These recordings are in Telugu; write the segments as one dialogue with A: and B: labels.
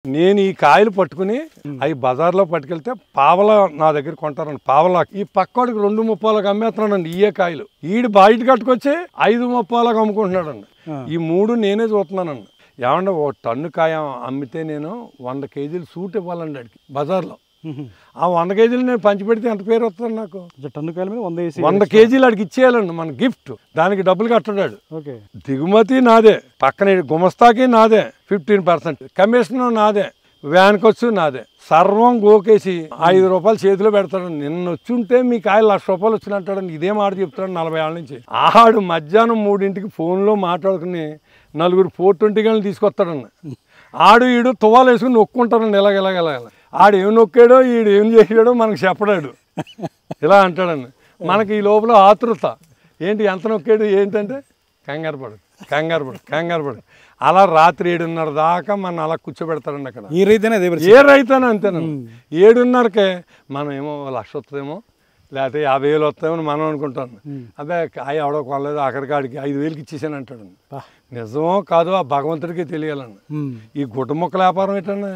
A: నేను ఈ కాయలు పట్టుకుని అవి బజార్లో పట్టుకెళ్తే పావలా నా దగ్గర కొంటారండి. పావలా ఈ పక్కోడికి 2.30 అమ్మేస్తున్నాడండి ఇయే కాయలు. ఈడు బయట కట్టుకొచ్చి 5.30 అమ్ముకుంటున్నాడండి. ఈ 3 నేనే చూస్తున్నానండి. ఏమంటే ఓ టన్ను కాయ అమ్మితే నేను 100 కేజీలు సూట్ ఇవ్వాలండి అడిగి బజార్లో. ఆ 100 కేజీలు నేను పంచిపెడితే ఎంత పేరు వస్తుంది నాకు?
B: టన్ను కాయల మీద
A: 100 కేజీలు అడిగి ఇచ్చేయాలండి మన గిఫ్ట్. దానికి డబ్బులు కట్టడాడు. దిగుమతి నాదే, పక్కన గుమస్తాకి నాదే, 15% కమిషన్ నాదే, వ్యాన్ ఖర్చు నాదే, సర్వం గోకేసి 5 రూపాయలు చేతిలో పెడతాడు. నిన్న వచ్చుంటే మీ కాయలు 1,00,000 రూపాయలు వచ్చినట్టాడని ఇదే మాట చెప్తాడు 40 ఏళ్ళ నుంచి. ఆడు మధ్యాహ్నం 3ంటికి ఫోన్లో మాట్లాడుకుని 4 420 గంటలు తీసుకొస్తాడన్న. ఆడు ఈడు తువాలు వేసుకుని నొక్కుంటాడండి ఇలాగ. ఆడు ఏం నొక్కాడో ఈడు ఏం చేసాడో మనకు చెప్పడాడు. ఇలా అంటాడండి. మనకి ఈ లోపల ఆతృత ఏంటి, ఎంత నొక్కాడు ఏంటంటే కంగారు పడు. అలా రాత్రి 7:30 దాకా మనం అలా కూర్చోబెడతాడండి అక్కడ. ఏ రైతైనా అంతేనండి. 7:30కే మనం ఏమో 1,00,000 వస్తుందేమో, లేకపోతే 50,000 వస్తామని మనం అనుకుంటాను. అదే కాయ ఎవడో కొనలేదు, ఆఖరికాడికి 5,000కి ఇచ్చేసాను అంటాడండి. నిజమో కాదో ఆ భగవంతుడికి తెలియాలండి. ఈ గుడ్డ మొక్కల వ్యాపారం ఏంటన్నా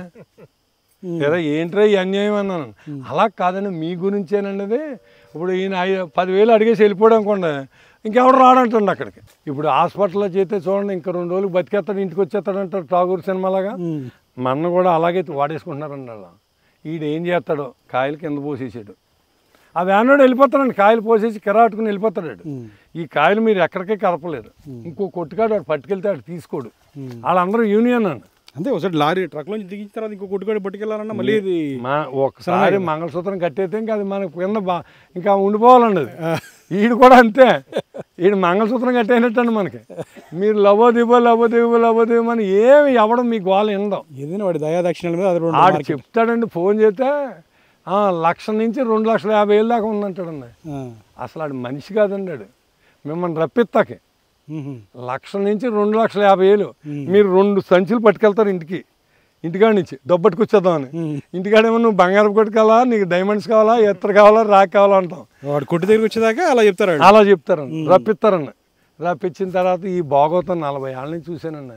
A: లేదా ఏంట్రా ఈ అన్యాయం అన్నాను. అలా కాదండి, మీ గురించేనండి. ఇప్పుడు ఈయన 10,000 అడిగేసి వెళ్ళిపోవడం అనుకోండి, ఇంకెవడు రాడంటండి అక్కడికి. ఇప్పుడు హాస్పిటల్లో చేస్తే చూడండి, ఇంకా 2 రోజులకు బతికేస్తాడు, ఇంటికి వచ్చేస్తాడంటారు ఠాగూర్ సినిమాలాగా. మన కూడా అలాగే వాడేసుకుంటున్నారండి అలా. ఈడు ఏం చేస్తాడో కాయలు కింద పోసేసాడు. ఆ వ్యానోడు వెళ్ళిపోతాడండి, కాయలు పోసేసి కిరాటుకుని వెళ్ళిపోతాడు. ఈ కాయలు మీరు ఎక్కడికే కలపలేరు. ఇంకో కొట్టుకాడు వాడు పట్టుకెళ్తే వాడు తీసుకోడు. వాళ్ళందరూ యూనియన్ అండి.
B: అంతే. ఒకసారి లారీ ట్రక్ నుంచి దిగించిన తర్వాత ఇంకో కొట్టుకాడు పట్టుకెళ్ళాలన్నా మళ్ళీ
A: ఒకసారి మంగళసూత్రం కట్టేస్తే ఇంకా అది మనకు కింద ఇంకా ఉండిపోవాలండి అది. ఈడు కూడా అంతే. ఈడు మంగళసూత్రం కట్టేనట్టండి మనకి. మీరు లవోదివో అని ఏమి ఎవడం మీ గోల వినడం.
B: ఏదైనా వాడి దయాదక్షిణాల మీద
A: ఆడు చెప్తాడండి. ఫోన్ చేస్తే 1,00,000 నుంచి 2,50,000 దాకా ఉందంటాడండి. అసలు ఆడు మనిషి కాదండి. ఆడు మిమ్మల్ని రప్పిస్తాకి 1,00,000 నుంచి 2,50,000 మీరు 2 సంచులు పట్టుకెళ్తారు ఇంటికాడ నుంచి దొబ్బట్టుకొచ్చేద్దామని. ఇంటికాడేమో నువ్వు బంగారం కొట్టుకెళ్ళా, నీకు డైమండ్స్ కావాలా, ఎత్తర కావాలా, రాక్ కావాలా అంటాం.
B: వాడు కొట్టు దగ్గరికి వచ్చేదాకా అలా చెప్తారండి.
A: రప్పిస్తారండి. రప్పించిన తర్వాత ఈ భాగవతం 40 ఏళ్ళ నుంచి చూశానండి.